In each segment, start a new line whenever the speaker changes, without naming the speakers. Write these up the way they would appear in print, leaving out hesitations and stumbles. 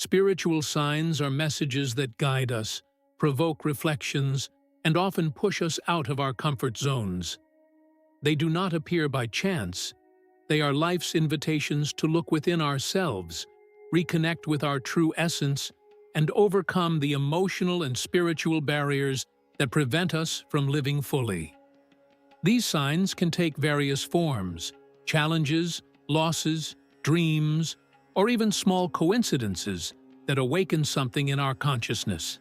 Spiritual signs are messages that guide us, provoke reflections, and often push us out of our comfort zones. They do not appear by chance. They are life's invitations to look within ourselves, reconnect with our true essence, and overcome the emotional and spiritual barriers that prevent us from living fully. These signs can take various forms: challenges, losses, dreams, or even small coincidences that awaken something in our consciousness.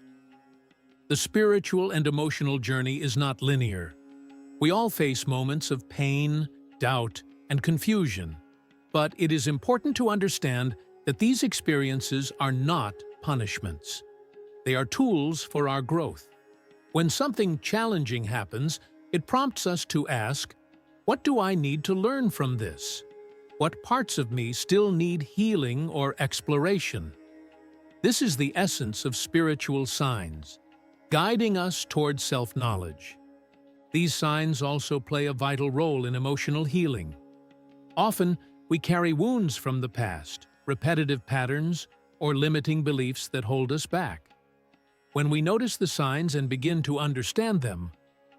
The spiritual and emotional journey is not linear. We all face moments of pain, doubt, and confusion, but it is important to understand that these experiences are not punishments. They are tools for our growth. When something challenging happens, it prompts us to ask, what do I need to learn from this? What parts of me still need healing or exploration? This is the essence of spiritual signs, guiding us towards self-knowledge. These signs also play a vital role in emotional healing. Often, we carry wounds from the past, repetitive patterns, or limiting beliefs that hold us back. When we notice the signs and begin to understand them,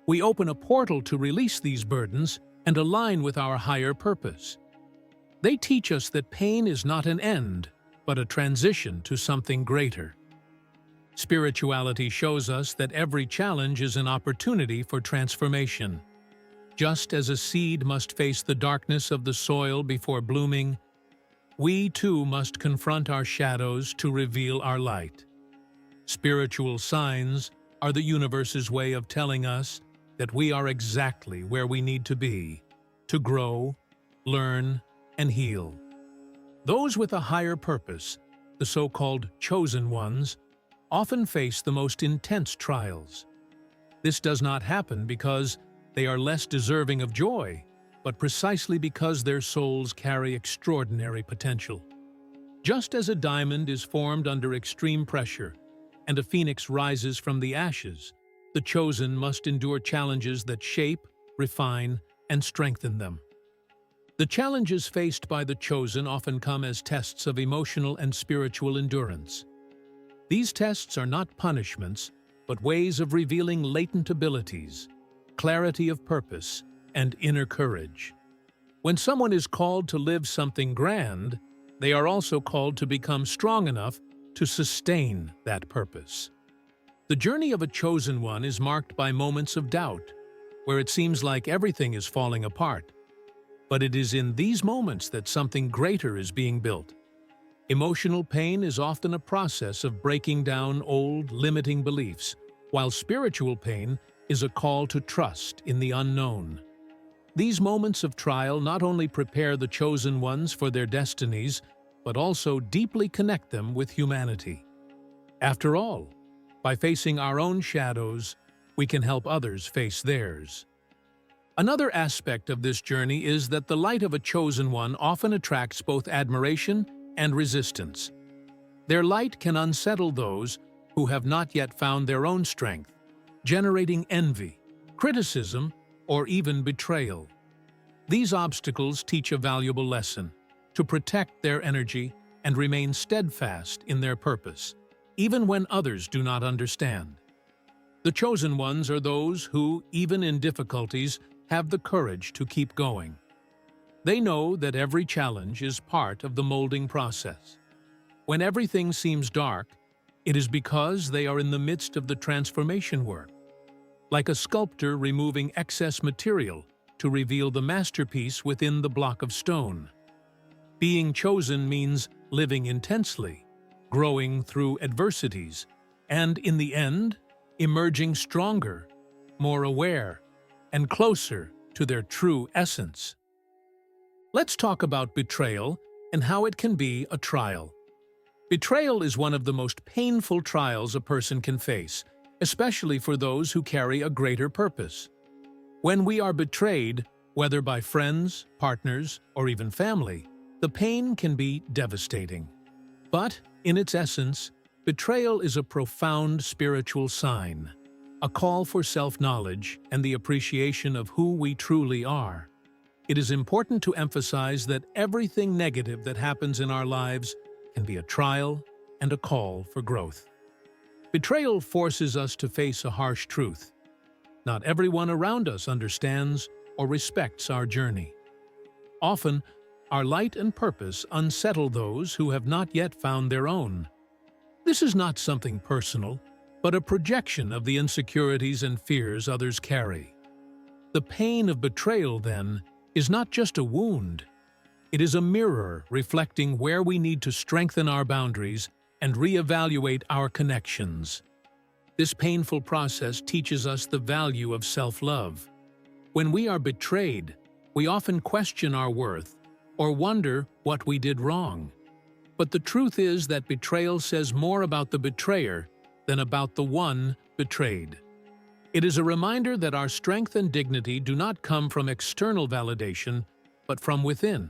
we open a portal to release these burdens and align with our higher purpose. They teach us that pain is not an end, but a transition to something greater. Spirituality shows us that every challenge is an opportunity for transformation. Just as a seed must face the darkness of the soil before blooming, we too must confront our shadows to reveal our light. Spiritual signs are the universe's way of telling us that we are exactly where we need to be, to grow, learn, and heal. Those with a higher purpose, the so-called chosen ones, often face the most intense trials. This does not happen because they are less deserving of joy, but precisely because their souls carry extraordinary potential. Just as a diamond is formed under extreme pressure, and a phoenix rises from the ashes, the chosen must endure challenges that shape, refine, and strengthen them. The challenges faced by the chosen often come as tests of emotional and spiritual endurance. These tests are not punishments, but ways of revealing latent abilities, clarity of purpose, and inner courage. When someone is called to live something grand, they are also called to become strong enough to sustain that purpose. The journey of a chosen one is marked by moments of doubt, where it seems like everything is falling apart. But it is in these moments that something greater is being built. Emotional pain is often a process of breaking down old, limiting beliefs, while spiritual pain is a call to trust in the unknown. These moments of trial not only prepare the chosen ones for their destinies, but also deeply connect them with humanity. After all, by facing our own shadows, we can help others face theirs. Another aspect of this journey is that the light of a chosen one often attracts both admiration and resistance. Their light can unsettle those who have not yet found their own strength, generating envy, criticism, or even betrayal. These obstacles teach a valuable lesson: to protect their energy and remain steadfast in their purpose, even when others do not understand. The chosen ones are those who, even in difficulties, have the courage to keep going. They know that every challenge is part of the molding process. When everything seems dark, it is because they are in the midst of the transformation work, like a sculptor removing excess material to reveal the masterpiece within the block of stone. Being chosen means living intensely, growing through adversities, and in the end, emerging stronger, more aware, and closer to their true essence. Let's talk about betrayal and how it can be a trial. Betrayal is one of the most painful trials a person can face, especially for those who carry a greater purpose. When we are betrayed, whether by friends, partners, or even family, the pain can be devastating. But, in its essence, betrayal is a profound spiritual sign, a call for self-knowledge and the appreciation of who we truly are. It is important to emphasize that everything negative that happens in our lives can be a trial and a call for growth. Betrayal forces us to face a harsh truth. Not everyone around us understands or respects our journey. Often, our light and purpose unsettle those who have not yet found their own. This is not something personal, but a projection of the insecurities and fears others carry. The pain of betrayal, then, is not just a wound. It is a mirror reflecting where we need to strengthen our boundaries and reevaluate our connections. This painful process teaches us the value of self-love. When we are betrayed, we often question our worth or wonder what we did wrong. But the truth is that betrayal says more about the betrayer than about the one betrayed. It is a reminder that our strength and dignity do not come from external validation, but from within.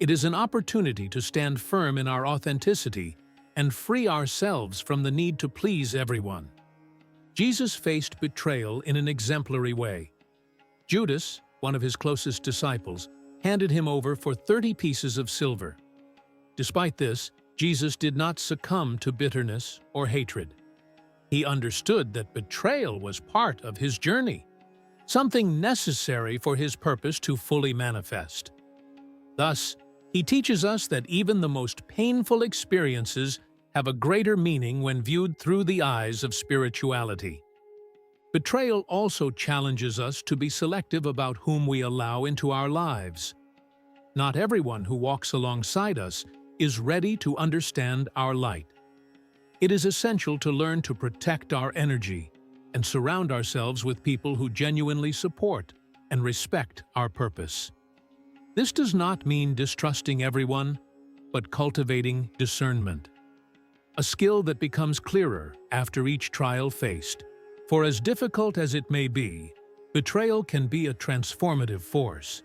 It is an opportunity to stand firm in our authenticity and free ourselves from the need to please everyone. Jesus faced betrayal in an exemplary way. Judas, one of his closest disciples, handed him over for 30 pieces of silver. Despite this, Jesus did not succumb to bitterness or hatred. He understood that betrayal was part of his journey, something necessary for his purpose to fully manifest. Thus, he teaches us that even the most painful experiences have a greater meaning when viewed through the eyes of spirituality. Betrayal also challenges us to be selective about whom we allow into our lives. Not everyone who walks alongside us is ready to understand our light. It is essential to learn to protect our energy and surround ourselves with people who genuinely support and respect our purpose. This does not mean distrusting everyone, but cultivating discernment, a skill that becomes clearer after each trial faced. For as difficult as it may be, betrayal can be a transformative force.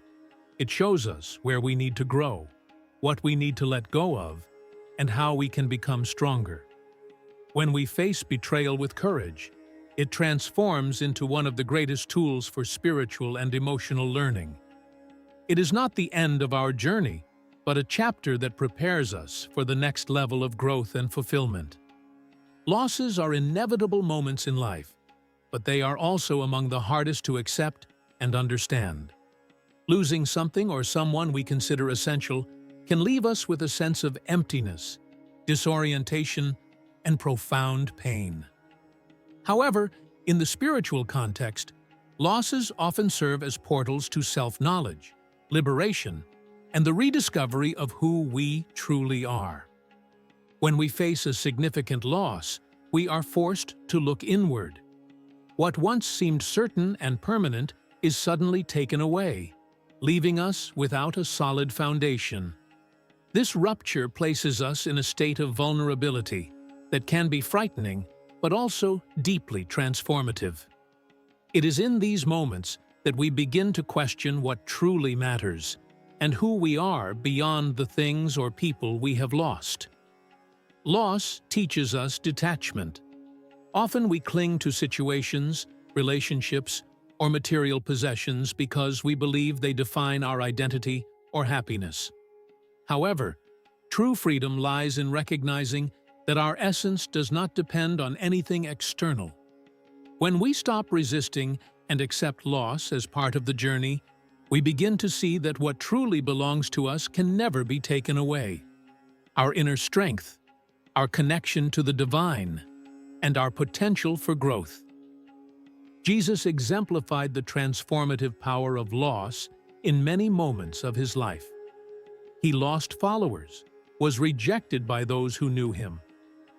It shows us where we need to grow, what we need to let go of, and how we can become stronger. When we face betrayal with courage, it transforms into one of the greatest tools for spiritual and emotional learning. It is not the end of our journey, but a chapter that prepares us for the next level of growth and fulfillment. Losses are inevitable moments in life, but they are also among the hardest to accept and understand. Losing something or someone we consider essential can leave us with a sense of emptiness, disorientation, and profound pain. However, in the spiritual context, losses often serve as portals to self-knowledge, liberation, and the rediscovery of who we truly are. When we face a significant loss, we are forced to look inward. What once seemed certain and permanent is suddenly taken away, leaving us without a solid foundation. This rupture places us in a state of vulnerability that can be frightening, but also deeply transformative. It is in these moments that we begin to question what truly matters and who we are beyond the things or people we have lost. Loss teaches us detachment. Often we cling to situations, relationships, or material possessions because we believe they define our identity or happiness. However, true freedom lies in recognizing that our essence does not depend on anything external. When we stop resisting and accept loss as part of the journey, we begin to see that what truly belongs to us can never be taken away. Our inner strength, our connection to the divine, and our potential for growth. Jesus exemplified the transformative power of loss in many moments of his life. He lost followers, was rejected by those who knew him,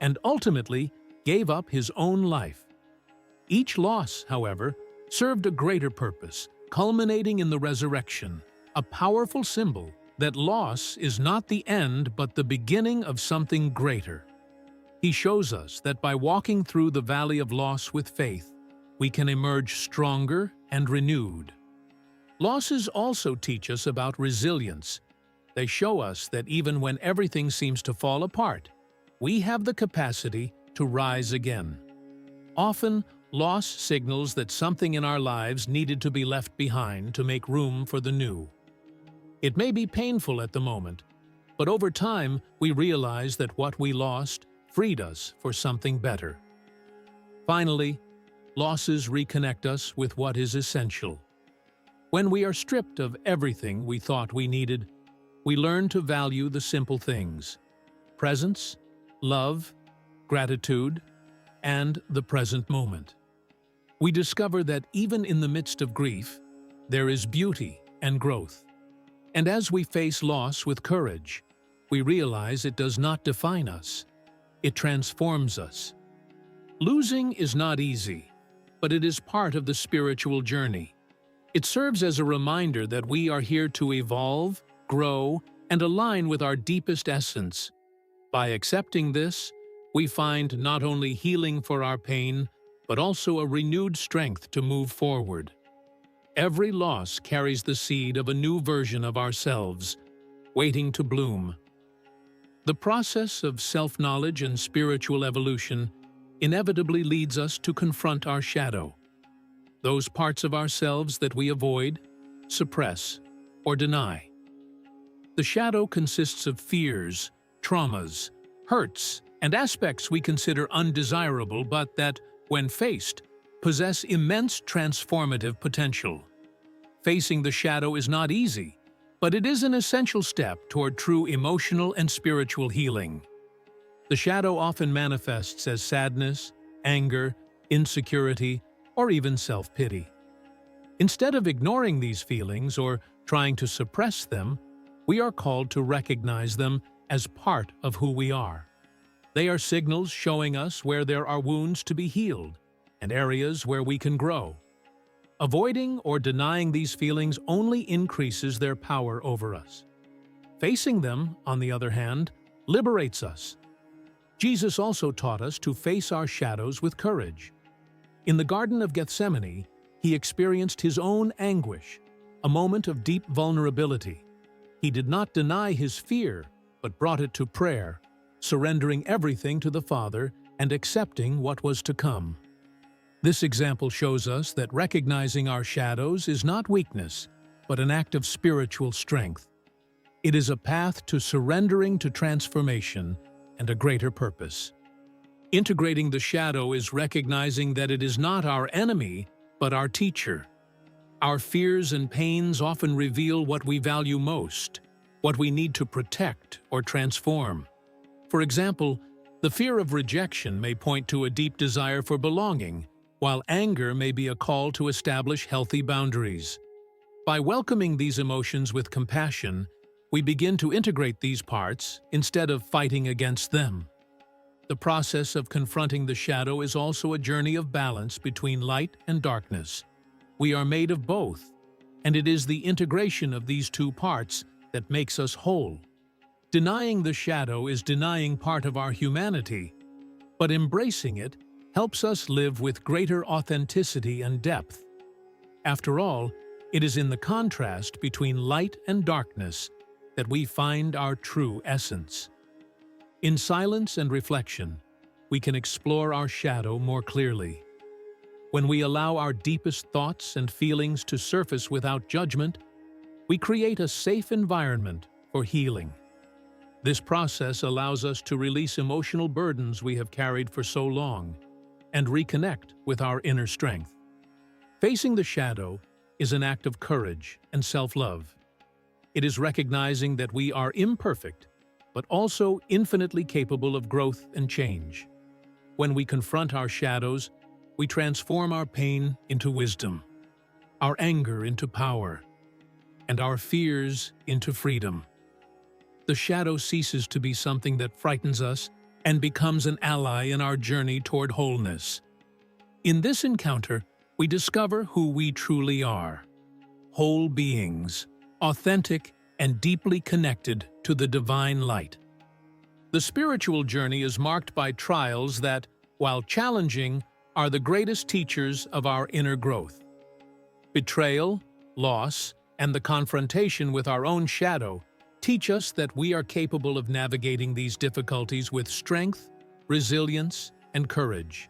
and ultimately gave up his own life. Each loss, however, served a greater purpose, culminating in the resurrection, a powerful symbol that loss is not the end but the beginning of something greater. He shows us that by walking through the valley of loss with faith, we can emerge stronger and renewed. Losses also teach us about resilience. They show us that even when everything seems to fall apart, we have the capacity to rise again. Often, loss signals that something in our lives needed to be left behind to make room for the new. It may be painful at the moment, but over time we realize that what we lost freed us for something better. Finally, losses reconnect us with what is essential. When we are stripped of everything we thought we needed, we learn to value the simple things: presence, love, gratitude, and the present moment. We discover that even in the midst of grief, there is beauty and growth. And as we face loss with courage, we realize it does not define us. It transforms us. Losing is not easy, but it is part of the spiritual journey. It serves as a reminder that we are here to evolve, grow, and align with our deepest essence. By accepting this, we find not only healing for our pain, but also a renewed strength to move forward. Every loss carries the seed of a new version of ourselves, waiting to bloom. The process of self-knowledge and spiritual evolution inevitably leads us to confront our shadow, those parts of ourselves that we avoid, suppress, or deny. The shadow consists of fears, traumas, hurts, and aspects we consider undesirable but that, when faced, possess immense transformative potential. Facing the shadow is not easy, but it is an essential step toward true emotional and spiritual healing. The shadow often manifests as sadness, anger, insecurity, or even self-pity. Instead of ignoring these feelings or trying to suppress them, we are called to recognize them as part of who we are. They are signals showing us where there are wounds to be healed and areas where we can grow. Avoiding or denying these feelings only increases their power over us. Facing them, on the other hand, liberates us. Jesus also taught us to face our shadows with courage. In the Garden of Gethsemane, he experienced his own anguish, a moment of deep vulnerability. He did not deny his fear, but brought it to prayer, surrendering everything to the Father and accepting what was to come. This example shows us that recognizing our shadows is not weakness, but an act of spiritual strength. It is a path to surrendering to transformation and a greater purpose. Integrating the shadow is recognizing that it is not our enemy, but our teacher. Our fears and pains often reveal what we value most, what we need to protect or transform. For example, the fear of rejection may point to a deep desire for belonging, while anger may be a call to establish healthy boundaries. By welcoming these emotions with compassion, we begin to integrate these parts instead of fighting against them. The process of confronting the shadow is also a journey of balance between light and darkness. We are made of both, and it is the integration of these two parts that makes us whole. Denying the shadow is denying part of our humanity, but embracing it helps us live with greater authenticity and depth. After all, it is in the contrast between light and darkness that we find our true essence. In silence and reflection, we can explore our shadow more clearly. When we allow our deepest thoughts and feelings to surface without judgment, we create a safe environment for healing. This process allows us to release emotional burdens we have carried for so long and reconnect with our inner strength. Facing the shadow is an act of courage and self-love. It is recognizing that we are imperfect, but also infinitely capable of growth and change. When we confront our shadows, we transform our pain into wisdom, our anger into power, and our fears into freedom. The shadow ceases to be something that frightens us and becomes an ally in our journey toward wholeness. In this encounter, we discover who we truly are: whole beings, authentic and deeply connected to the divine light. The spiritual journey is marked by trials that, while challenging, are the greatest teachers of our inner growth. Betrayal, loss, and the confrontation with our own shadow teach us that we are capable of navigating these difficulties with strength, resilience, and courage.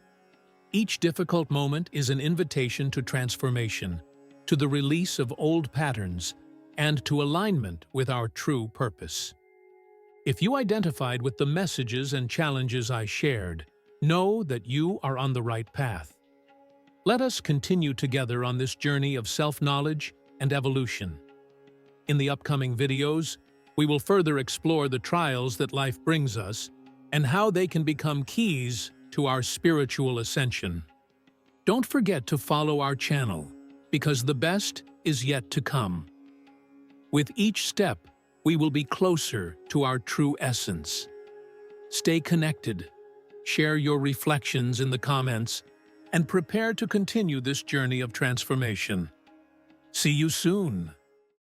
Each difficult moment is an invitation to transformation, to the release of old patterns, and to alignment with our true purpose. If you identified with the messages and challenges I shared, know that you are on the right path. Let us continue together on this journey of self-knowledge and evolution. In the upcoming videos, we will further explore the trials that life brings us and how they can become keys to our spiritual ascension. Don't forget to follow our channel, because the best is yet to come. With each step, we will be closer to our true essence. Stay connected, share your reflections in the comments, and prepare to continue this journey of transformation. See you soon!